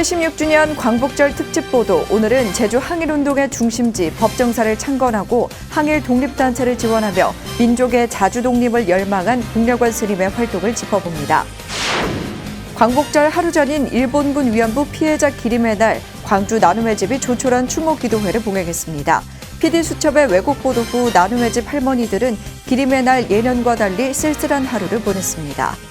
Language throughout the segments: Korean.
76주년 광복절 특집 보도. 오늘은 제주 항일운동의 중심지 법정사를 창건하고 항일 독립단체를 지원하며 민족의 자주독립을 열망한 복려관 스님의 활동을 짚어봅니다. 광복절 하루 전인 일본군 위안부 피해자 기림의 날, 광주 나눔의 집이 조촐한 추모 기도회를 봉행했습니다. PD수첩의 왜곡 보도 후 나눔의 집 할머니들은 기림의 날 예년과 달리 쓸쓸한 하루를 보냈습니다.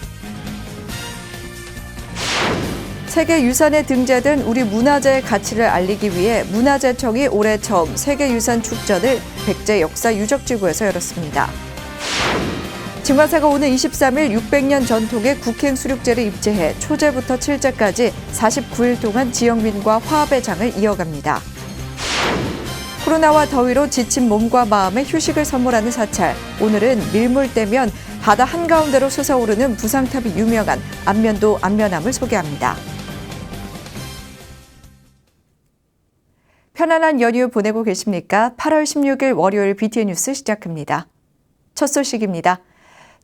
세계유산에 등재된 우리 문화재의 가치를 알리기 위해 문화재청이 올해 처음 세계유산 축전을 백제 역사유적지구에서 열었습니다. 증화사가 오는 23일 600년 전통의 국행 수륙제를 입제해 초제부터 칠제까지 49일 동안 지역민과 화합의 장을 이어갑니다. 코로나와 더위로 지친 몸과 마음에 휴식을 선물하는 사찰. 오늘은 밀물대면 바다 한가운데로 솟아오르는 부상탑이 유명한 안면도 안면암을 소개합니다. 편안한 연휴 보내고 계십니까? 8월 16일 월요일 BTN 뉴스 시작합니다. 첫 소식입니다.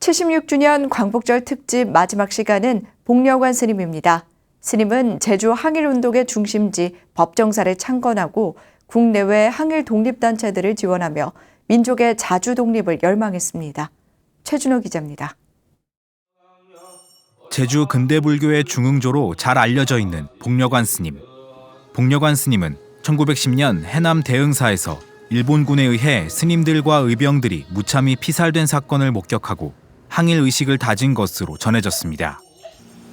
76주년 광복절 특집 마지막 시간은 복려관 스님입니다. 스님은 제주 항일운동의 중심지 법정사를 창건하고 국내외 항일 독립단체들을 지원하며 민족의 자주독립을 열망했습니다. 최준호 기자입니다. 제주 근대불교의 중흥조로 잘 알려져 있는 복려관 스님. 복려관 스님은 1910년 해남 대흥사에서 일본군에 의해 스님들과 의병들이 무참히 피살된 사건을 목격하고 항일 의식을 다진 것으로 전해졌습니다.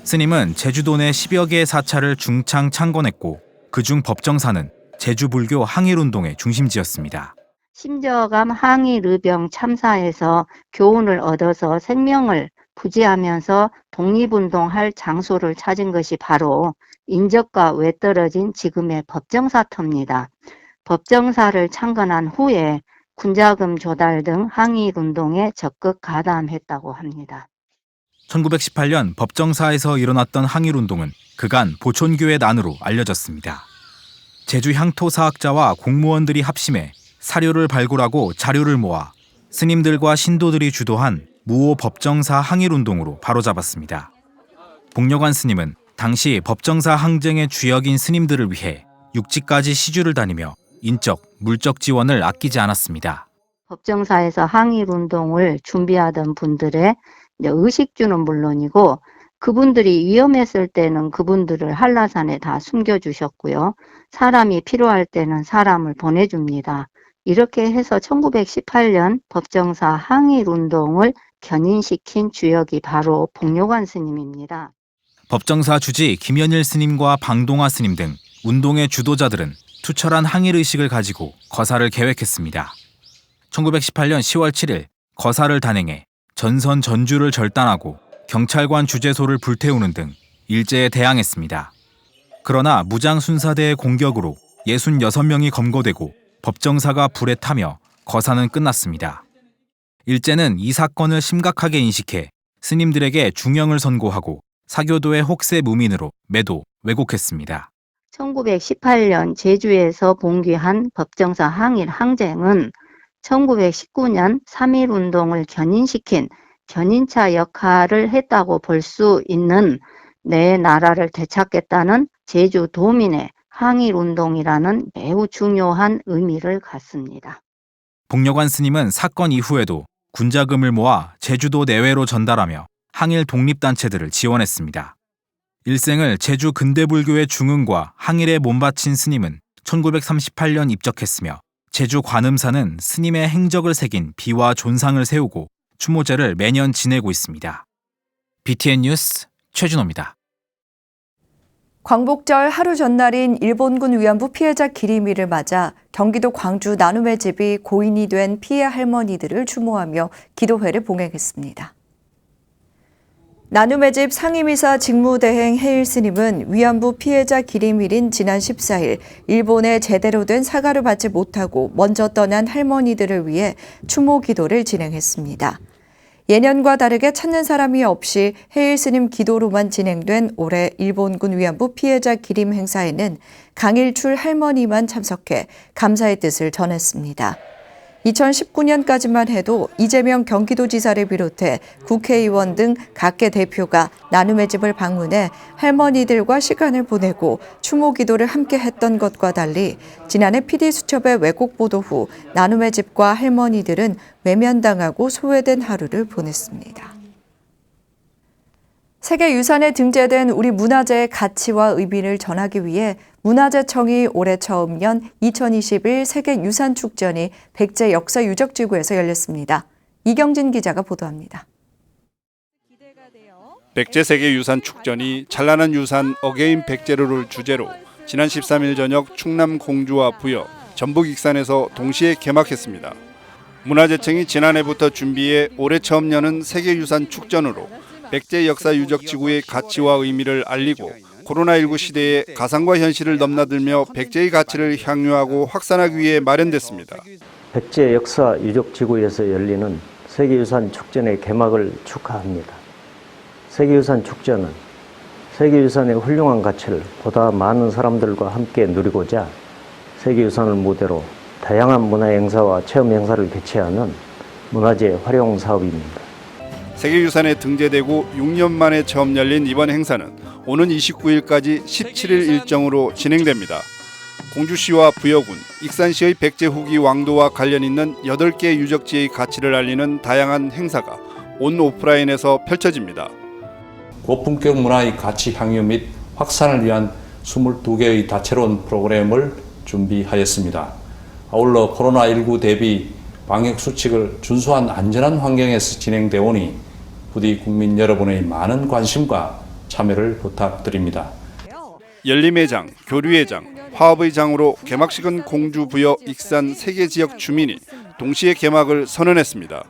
스님은 제주도 내 10여 개의 사찰을 중창 창건했고 그중 법정사는 제주불교 항일운동의 중심지였습니다. 심저감 항일 의병 참사에서 교훈을 얻어서 생명을 부지하면서 독립운동할 장소를 찾은 것이 바로 인적과 외떨어진 지금의 법정사터입니다. 법정사를 창건한 후에 군자금 조달 등 항일운동에 적극 가담했다고 합니다. 1918년 법정사에서 일어났던 항일운동은 그간 보촌교의 난으로 알려졌습니다. 제주 향토사학자와 공무원들이 합심해 사료를 발굴하고 자료를 모아 스님들과 신도들이 주도한 무오 법정사 항일운동으로 바로잡았습니다. 복려관 스님은 당시 법정사 항쟁의 주역인 스님들을 위해 육지까지 시주를 다니며 인적, 물적 지원을 아끼지 않았습니다. 법정사에서 항일운동을 준비하던 분들의 의식주는 물론이고 그분들이 위험했을 때는 그분들을 한라산에 다 숨겨주셨고요. 사람이 필요할 때는 사람을 보내줍니다. 이렇게 해서 1918년 법정사 항일운동을 견인시킨 주역이 바로 복려관 스님입니다. 법정사 주지 김연일 스님과 방동화 스님 등 운동의 주도자들은 투철한 항일의식을 가지고 거사를 계획했습니다. 1918년 10월 7일 거사를 단행해 전선 전주를 절단하고 경찰관 주재소를 불태우는 등 일제에 대항했습니다. 그러나 무장순사대의 공격으로 66명이 검거되고 법정사가 불에 타며 거사는 끝났습니다. 일제는 이 사건을 심각하게 인식해 스님들에게 중형을 선고하고 사교도의 혹세 무민으로 매도, 왜곡했습니다. 1918년 제주에서 봉기한 법정사 항일 항쟁은 1919년 3.1운동을 견인시킨 견인차 역할을 했다고 볼 수 있는 내 나라를 되찾겠다는 제주도민의 항일운동이라는 매우 중요한 의미를 갖습니다. 복려관 스님은 사건 이후에도 군자금을 모아 제주도 내외로 전달하며 항일 독립단체들을 지원했습니다. 일생을 제주 근대불교의 중흥과 항일에 몸바친 스님은 1938년 입적했으며 제주 관음사는 스님의 행적을 새긴 비와 존상을 세우고 추모제를 매년 지내고 있습니다. BTN 뉴스 최준호입니다. 광복절 하루 전날인 일본군 위안부 피해자 기림일을 맞아 경기도 광주 나눔의 집이 고인이 된 피해 할머니들을 추모하며 기도회를 봉행했습니다. 나눔의 집 상임이사 직무대행 해일 스님은 위안부 피해자 기림일인 지난 14일 일본에 제대로 된 사과를 받지 못하고 먼저 떠난 할머니들을 위해 추모 기도를 진행했습니다. 예년과 다르게 찾는 사람이 없이 해일 스님 기도로만 진행된 올해 일본군 위안부 피해자 기림 행사에는 강일출 할머니만 참석해 감사의 뜻을 전했습니다. 2019년까지만 해도 이재명 경기도지사를 비롯해 국회의원 등 각계 대표가 나눔의 집을 방문해 할머니들과 시간을 보내고 추모 기도를 함께 했던 것과 달리 지난해 PD수첩의 왜곡 보도 후 나눔의 집과 할머니들은 외면당하고 소외된 하루를 보냈습니다. 세계유산에 등재된 우리 문화재의 가치와 의미를 전하기 위해 문화재청이 올해 처음 연 2021 세계유산축전이 백제 역사유적지구에서 열렸습니다. 이경진 기자가 보도합니다. 백제 세계유산축전이 찬란한 유산 어게인 백제로를 주제로 지난 13일 저녁 충남 공주와 부여, 전북 익산에서 동시에 개막했습니다. 문화재청이 지난해부터 준비해 올해 처음 여는 세계유산축전으로 백제 역사유적지구의 가치와 의미를 알리고 코로나19 시대에 가상과 현실을 넘나들며 백제의 가치를 향유하고 확산하기 위해 마련됐습니다. 백제 역사유적지구에서 열리는 세계유산축전의 개막을 축하합니다. 세계유산축전은 세계유산의 훌륭한 가치를 보다 많은 사람들과 함께 누리고자 세계유산을 무대로 다양한 문화행사와 체험행사를 개최하는 문화재 활용 사업입니다. 세계유산에 등재되고 6년 만에 처음 열린 이번 행사는 오는 29일까지 17일 일정으로 진행됩니다. 공주시와 부여군, 익산시의 백제 후기 왕도와 관련 있는 8개 유적지의 가치를 알리는 다양한 행사가 온 오프라인에서 펼쳐집니다. 고품격 문화의 가치 향유 및 확산을 위한 22개의 다채로운 프로그램을 준비하였습니다. 아울러 코로나19 대비 방역 수칙을 준수한 안전한 환경에서 진행되오니 부디 국민 여러분의 많은 관심과 참여를 부탁드립니다. 연림회장, 교류회장, 화합의 장으로 개막식은 공주, 부여, 익산 3개 지역 주민이 동시에 개막을 선언했습니다.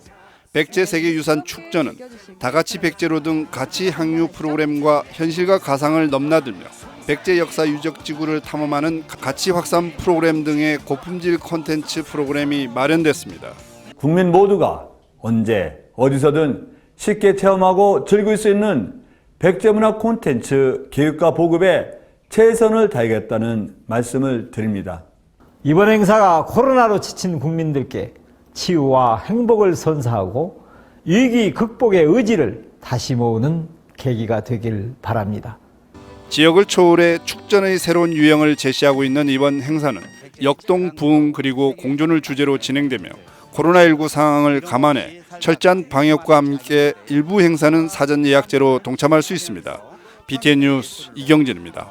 백제 세계유산 축전은 다가치 백제로 등 가치 향유 프로그램과 현실과 가상을 넘나들며 백제 역사 유적지구를 탐험하는 가치 확산 프로그램 등의 고품질 콘텐츠 프로그램이 마련됐습니다. 국민 모두가 언제 어디서든 쉽게 체험하고 즐길 수 있는 백제문화 콘텐츠 교육과 보급에 최선을 다하겠다는 말씀을 드립니다. 이번 행사가 코로나로 지친 국민들께 치유와 행복을 선사하고 위기 극복의 의지를 다시 모으는 계기가 되길 바랍니다. 지역을 초월해 축전의 새로운 유형을 제시하고 있는 이번 행사는 역동, 부흥 그리고 공존을 주제로 진행되며 코로나19 상황을 감안해 철저한 방역과 함께 일부 행사는 사전 예약제로 동참할 수 있습니다. BTN 뉴스 이경진입니다.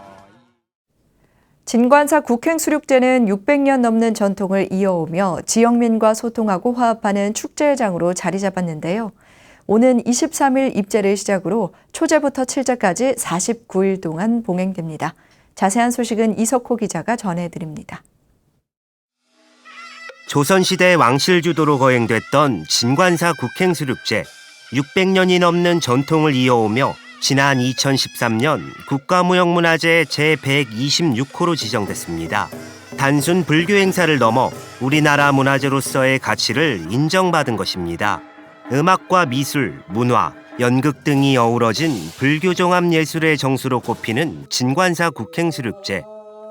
진관사 국행수륙제는 600년 넘는 전통을 이어오며 지역민과 소통하고 화합하는 축제장으로 자리 잡았는데요. 오는 23일 입제를 시작으로 초제부터 칠제까지 49일 동안 봉행됩니다. 자세한 소식은 이석호 기자가 전해드립니다. 조선시대 왕실주도로 거행됐던 진관사 국행수륙제, 600년이 넘는 전통을 이어오며 지난 2013년 국가무형문화재 제126호로 지정됐습니다. 단순 불교 행사를 넘어 우리나라 문화재로서의 가치를 인정받은 것입니다. 음악과 미술, 문화, 연극 등이 어우러진 불교 종합 예술의 정수로 꼽히는 진관사 국행수륙제.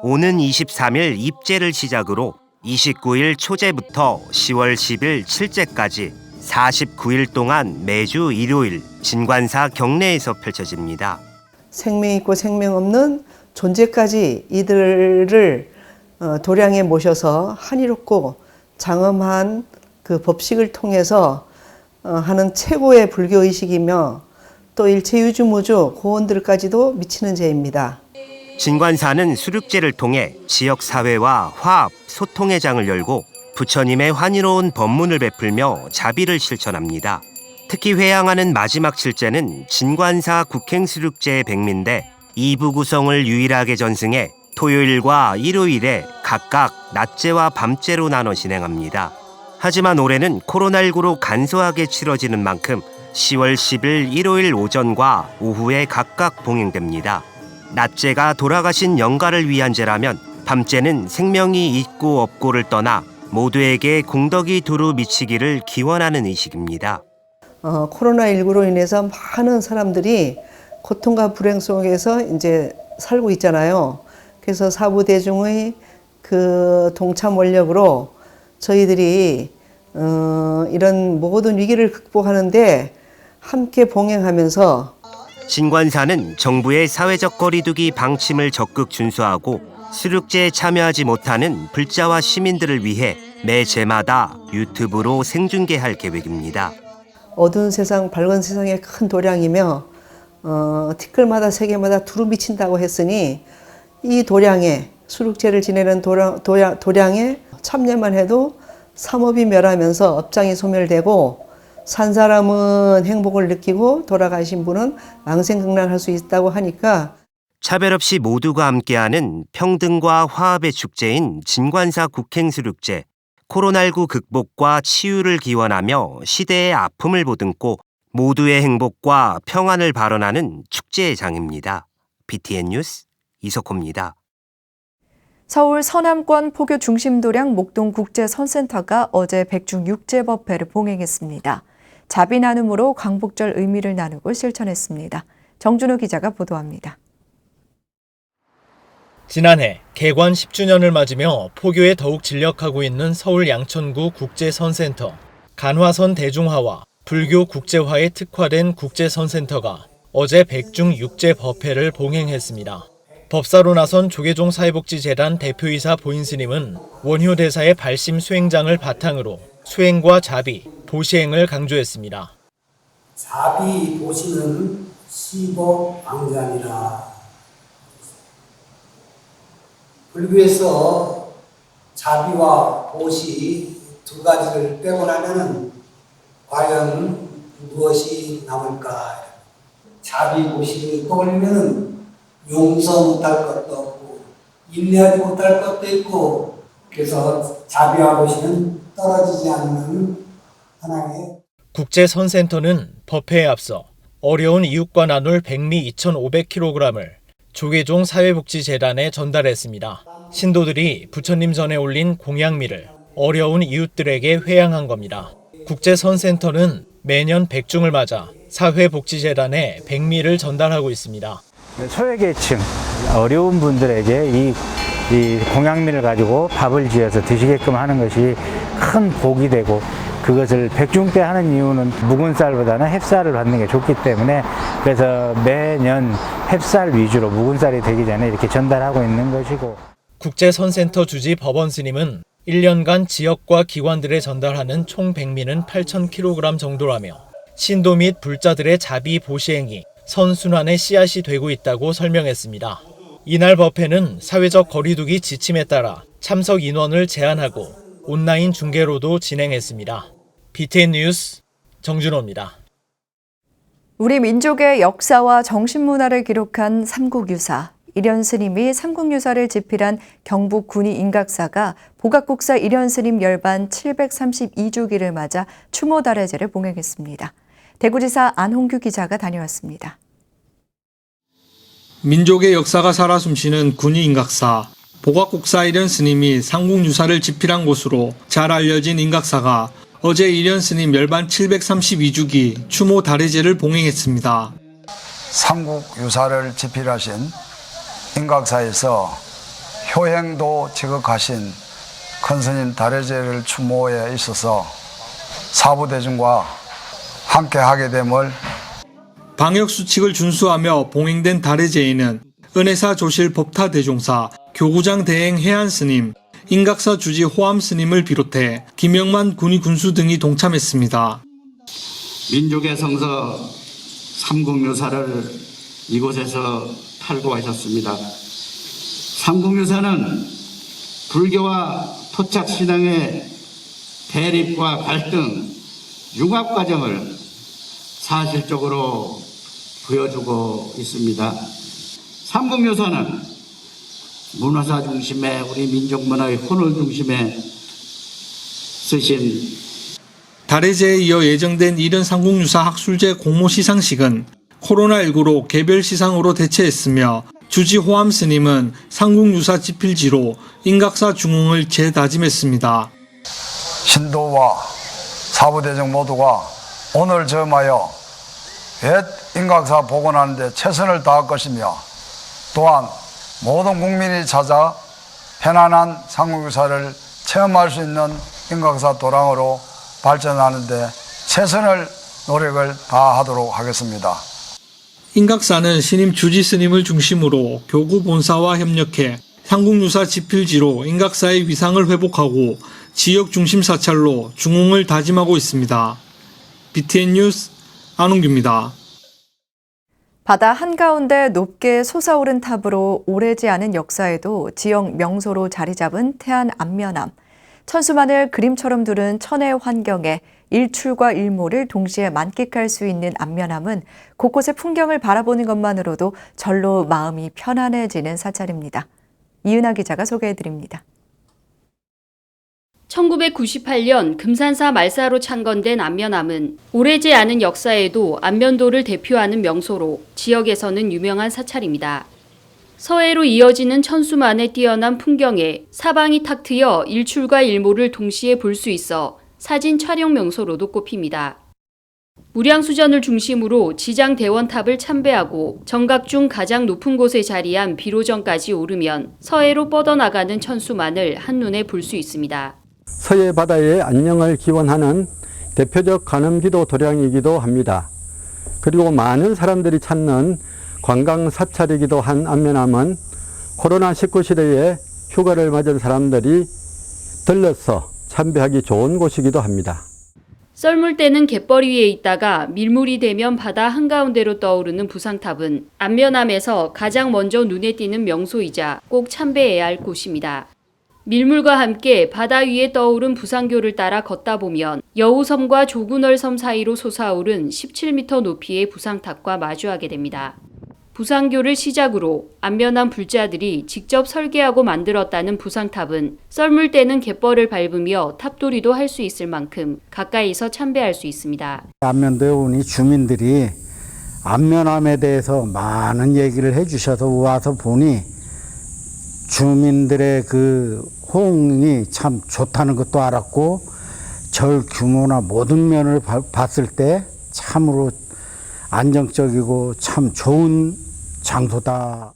오는 23일 입제를 시작으로 29일 초제부터 10월 10일 칠제까지 49일 동안 매주 일요일 진관사 경내에서 펼쳐집니다. 생명 있고 생명 없는 존재까지 이들을 도량에 모셔서 한이롭고 장엄한 그 법식을 통해서 하는 최고의 불교의식이며 또 일체유주무주 고원들까지도 미치는 제입니다. 진관사는 수륙제를 통해 지역사회와 화합, 소통의 장을 열고 부처님의 환희로운 법문을 베풀며 자비를 실천합니다. 특히 회양하는 마지막 칠제는 진관사 국행수륙제의 백미인데 2부 구성을 유일하게 전승해 토요일과 일요일에 각각 낮제와 밤제로 나눠 진행합니다. 하지만 올해는 코로나19로 간소하게 치러지는 만큼 10월 10일 일요일 오전과 오후에 각각 봉행됩니다. 낮제가 돌아가신 영가를 위한 제라면 밤제는 생명이 있고 없고를 떠나 모두에게 공덕이 두루 미치기를 기원하는 의식입니다. 코로나19로 인해서 많은 사람들이 고통과 불행 속에서 이제 살고 있잖아요. 그래서 사부 대중의 그 동참 원력으로 저희들이 이런 모든 위기를 극복하는데 함께 봉행하면서 진관사는 정부의 사회적 거리두기 방침을 적극 준수하고 수륙제에 참여하지 못하는 불자와 시민들을 위해 매 제마다 유튜브로 생중계할 계획입니다. 어두운 세상, 밝은 세상의 큰 도량이며 티끌마다 세계마다 두루 미친다고 했으니 이 도량에 수륙제를 지내는 도량에 참여만 해도 삼업이 멸하면서 업장이 소멸되고 산 사람은 행복을 느끼고 돌아가신 분은 망생극락할 수 있다고 하니까 차별 없이 모두가 함께하는 평등과 화합의 축제인 진관사 국행수륙제, 코로나19 극복과 치유를 기원하며 시대의 아픔을 보듬고 모두의 행복과 평안을 발언하는 축제의 장입니다. BTN 뉴스 이석호입니다. 서울 서남권 포교 중심도량 목동국제선센터가 어제 백중육제법회를 봉행했습니다. 자비 나눔으로 광복절 의미를 나누고 실천했습니다. 정준호 기자가 보도합니다. 지난해 개관 10주년을 맞으며 포교에 더욱 진력하고 있는 서울 양천구 국제선센터. 간화선 대중화와 불교 국제화에 특화된 국제선센터가 어제 백중육제법회를 봉행했습니다. 법사로 나선 조계종 사회복지재단 대표이사 보인스님은 원효 대사의 발심 수행장을 바탕으로 수행과 자비, 보시행을 강조했습니다. 자비 보시는 시복방장이라. 불교에서 자비와 보시 두 가지를 빼고 나면은 과연 무엇이 남을까? 자비 보시를 떠올리면은 용서 못할 것도 없고 인내하지 못할 것도 있고 그래서 자비와 보시는 떨어지지 않는 하나의 국제선센터는 법회에 앞서 어려운 이웃과 나눌 백미 2,500kg을 조계종 사회복지재단에 전달했습니다. 신도들이 부처님 전에 올린 공양미를 어려운 이웃들에게 회양한 겁니다. 국제선센터는 매년 백중을 맞아 사회복지재단에 백미를 전달하고 있습니다. 소외계층, 어려운 분들에게 이 공양미를 가지고 밥을 지어서 드시게끔 하는 것이 큰 복이 되고 그것을 백중 때 하는 이유는 묵은 쌀보다는 햅쌀을 받는 게 좋기 때문에 그래서 매년 햅쌀 위주로 묵은 쌀이 되기 전에 이렇게 전달하고 있는 것이고 국제선센터 주지 법원스님은 1년간 지역과 기관들에 전달하는 총 백미는 8,000kg 정도라며 신도 및 불자들의 자비 보시행이 선순환의 씨앗이 되고 있다고 설명했습니다. 이날 법회는 사회적 거리두기 지침에 따라 참석 인원을 제한하고 온라인 중계로도 진행했습니다. BTN 뉴스 정준호입니다. 우리 민족의 역사와 정신문화를 기록한 삼국유사. 일현스님이 삼국유사를 집필한 경북 군위 인각사가 보각국사 일현스님 열반 732주기를 맞아 추모다래제를 봉행했습니다. 대구지사 안홍규 기자가 다녀왔습니다. 민족의 역사가 살아 숨쉬는 군위 인각사, 보각국사 일현스님이 삼국유사를 집필한 곳으로 잘 알려진 인각사가 어제 일현스님 열반 732주기 추모 다래제를 봉행했습니다. 삼국유사를 집필하신 인각사에서 효행도 지극하신 큰스님 다래제를 추모에 있어서 사부대중과 함께하게 됨을 방역수칙을 준수하며 봉행된 다래제에는 은혜사 조실 법타대종사, 교구장 대행 해안스님, 인각사 주지 호암스님을 비롯해 김영만 군위 군수 등이 동참했습니다. 민족의 성서 삼국유사를 이곳에서 탈거하셨습니다. 삼국유사는 불교와 토착신앙의 대립과 갈등, 융합 과정을 사실적으로 보여주고 있습니다. 삼국유사는 문화사 중심의 우리 민족 문화의 혼을 중심에 쓰신 다래제에 이어 예정된 이른 삼국유사 학술제 공모 시상식은 코로나19로 개별 시상으로 대체했으며 주지 호암 스님은 삼국유사 집필지로 인각사 중흥을 재다짐했습니다. 신도와 사부대중 모두가 오늘 점하여 옛 인각사 복원하는 데 최선을 다할 것이며 또한 모든 국민이 찾아 편안한 삼국유사를 체험할 수 있는 인각사 도량으로 발전하는 데 최선을 노력을 다하도록 하겠습니다. 인각사는 신임 주지 스님을 중심으로 교구 본사와 협력해 삼국유사 지필지로 인각사의 위상을 회복하고 지역 중심 사찰로 중흥을 다짐하고 있습니다. BTN 뉴스 안웅규입니다. 바다 한가운데 높게 솟아오른 탑으로 오래지 않은 역사에도 지역 명소로 자리 잡은 태안 안면암. 천수만을 그림처럼 두른 천혜의 환경에 일출과 일모를 동시에 만끽할 수 있는 안면암은 곳곳의 풍경을 바라보는 것만으로도 절로 마음이 편안해지는 사찰입니다. 이은하 기자가 소개해드립니다. 1998년 금산사 말사로 창건된 안면암은 오래지 않은 역사에도 안면도를 대표하는 명소로 지역에서는 유명한 사찰입니다. 서해로 이어지는 천수만의 뛰어난 풍경에 사방이 탁 트여 일출과 일모를 동시에 볼 수 있어 사진 촬영 명소로도 꼽힙니다. 무량수전을 중심으로 지장 대원탑을 참배하고 정각 중 가장 높은 곳에 자리한 비로전까지 오르면 서해로 뻗어나가는 천수만을 한눈에 볼 수 있습니다. 서해 바다의 안녕을 기원하는 대표적 관음기도 도량이기도 합니다. 그리고 많은 사람들이 찾는 관광 사찰이기도 한 안면암은 코로나19 시대에 휴가를 맞은 사람들이 들러서 참배하기 좋은 곳이기도 합니다. 썰물 때는 갯벌 위에 있다가 밀물이 되면 바다 한가운데로 떠오르는 부상탑은 안면암에서 가장 먼저 눈에 띄는 명소이자 꼭 참배해야 할 곳입니다. 밀물과 함께 바다 위에 떠오른 부상교를 따라 걷다 보면 여우섬과 조군월섬 사이로 솟아오른 17m 높이의 부상탑과 마주하게 됩니다. 부상교를 시작으로 안면암 불자들이 직접 설계하고 만들었다는 부상탑은 썰물 때는 갯벌을 밟으며 탑돌이도 할 수 있을 만큼 가까이서 참배할 수 있습니다. 안면도에 오니 주민들이 안면암에 대해서 많은 얘기를 해주셔서 와서 보니 주민들의 그 호응이 참 좋다는 것도 알았고 절 규모나 모든 면을 봤을 때 참으로 안정적이고 참 좋은 장소다.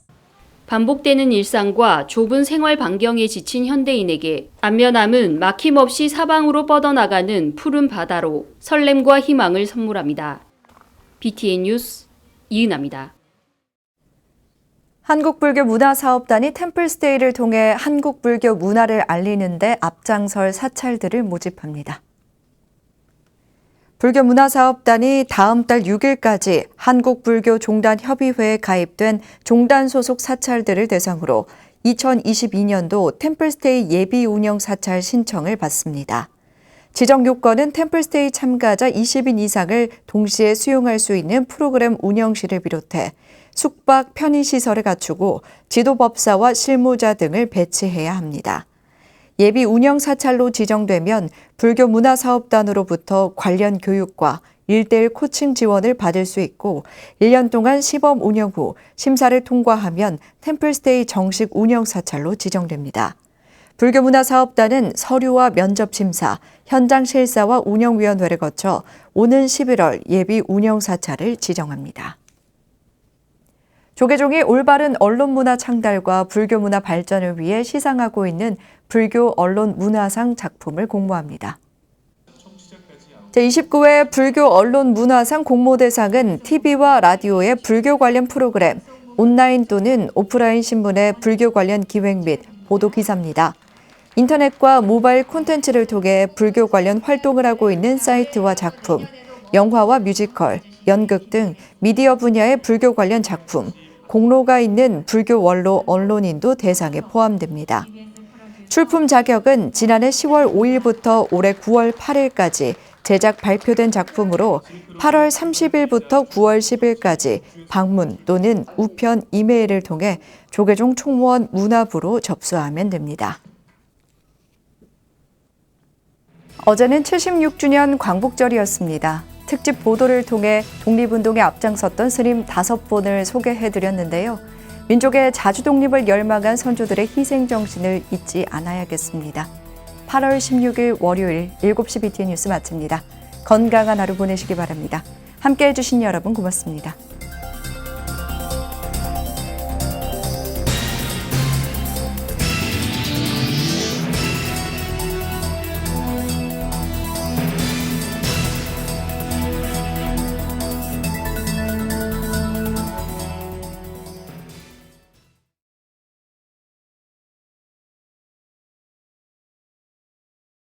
반복되는 일상과 좁은 생활 반경에 지친 현대인에게 안면암은 막힘없이 사방으로 뻗어나가는 푸른 바다로 설렘과 희망을 선물합니다. BTN 뉴스 이은하입니다. 한국불교문화사업단이 템플스테이를 통해 한국불교 문화를 알리는 데 앞장설 사찰들을 모집합니다. 불교문화사업단이 다음 달 6일까지 한국불교종단협의회에 가입된 종단 소속 사찰들을 대상으로 2022년도 템플스테이 예비 운영 사찰 신청을 받습니다. 지정 요건은 템플스테이 참가자 20인 이상을 동시에 수용할 수 있는 프로그램 운영실을 비롯해 숙박 편의시설을 갖추고 지도법사와 실무자 등을 배치해야 합니다. 예비 운영 사찰로 지정되면 불교문화사업단으로부터 관련 교육과 1:1 코칭 지원을 받을 수 있고 1년 동안 시범 운영 후 심사를 통과하면 템플스테이 정식 운영 사찰로 지정됩니다. 불교문화사업단은 서류와 면접 심사, 현장 실사와 운영위원회를 거쳐 오는 11월 예비 운영 사찰을 지정합니다. 조계종이 올바른 언론문화 창달과 불교문화 발전을 위해 시상하고 있는 불교 언론 문화상 작품을 공모합니다. 제29회 불교 언론 문화상 공모대상은 TV와 라디오의 불교 관련 프로그램, 온라인 또는 오프라인 신문의 불교 관련 기획 및 보도 기사입니다. 인터넷과 모바일 콘텐츠를 통해 불교 관련 활동을 하고 있는 사이트와 작품, 영화와 뮤지컬, 연극 등 미디어 분야의 불교 관련 작품, 공로가 있는 불교 원로 언론인도 대상에 포함됩니다. 출품 자격은 지난해 10월 5일부터 올해 9월 8일까지 제작 발표된 작품으로 8월 30일부터 9월 10일까지 방문 또는 우편 이메일을 통해 조계종 총무원 문화부로 접수하면 됩니다. 어제는 76주년 광복절이었습니다. 특집 보도를 통해 독립운동에 앞장섰던 스님 5분을 소개해드렸는데요. 민족의 자주독립을 열망한 선조들의 희생정신을 잊지 않아야겠습니다. 8월 16일 월요일 7시 BTN 뉴스 마칩니다. 건강한 하루 보내시기 바랍니다. 함께해 주신 여러분 고맙습니다.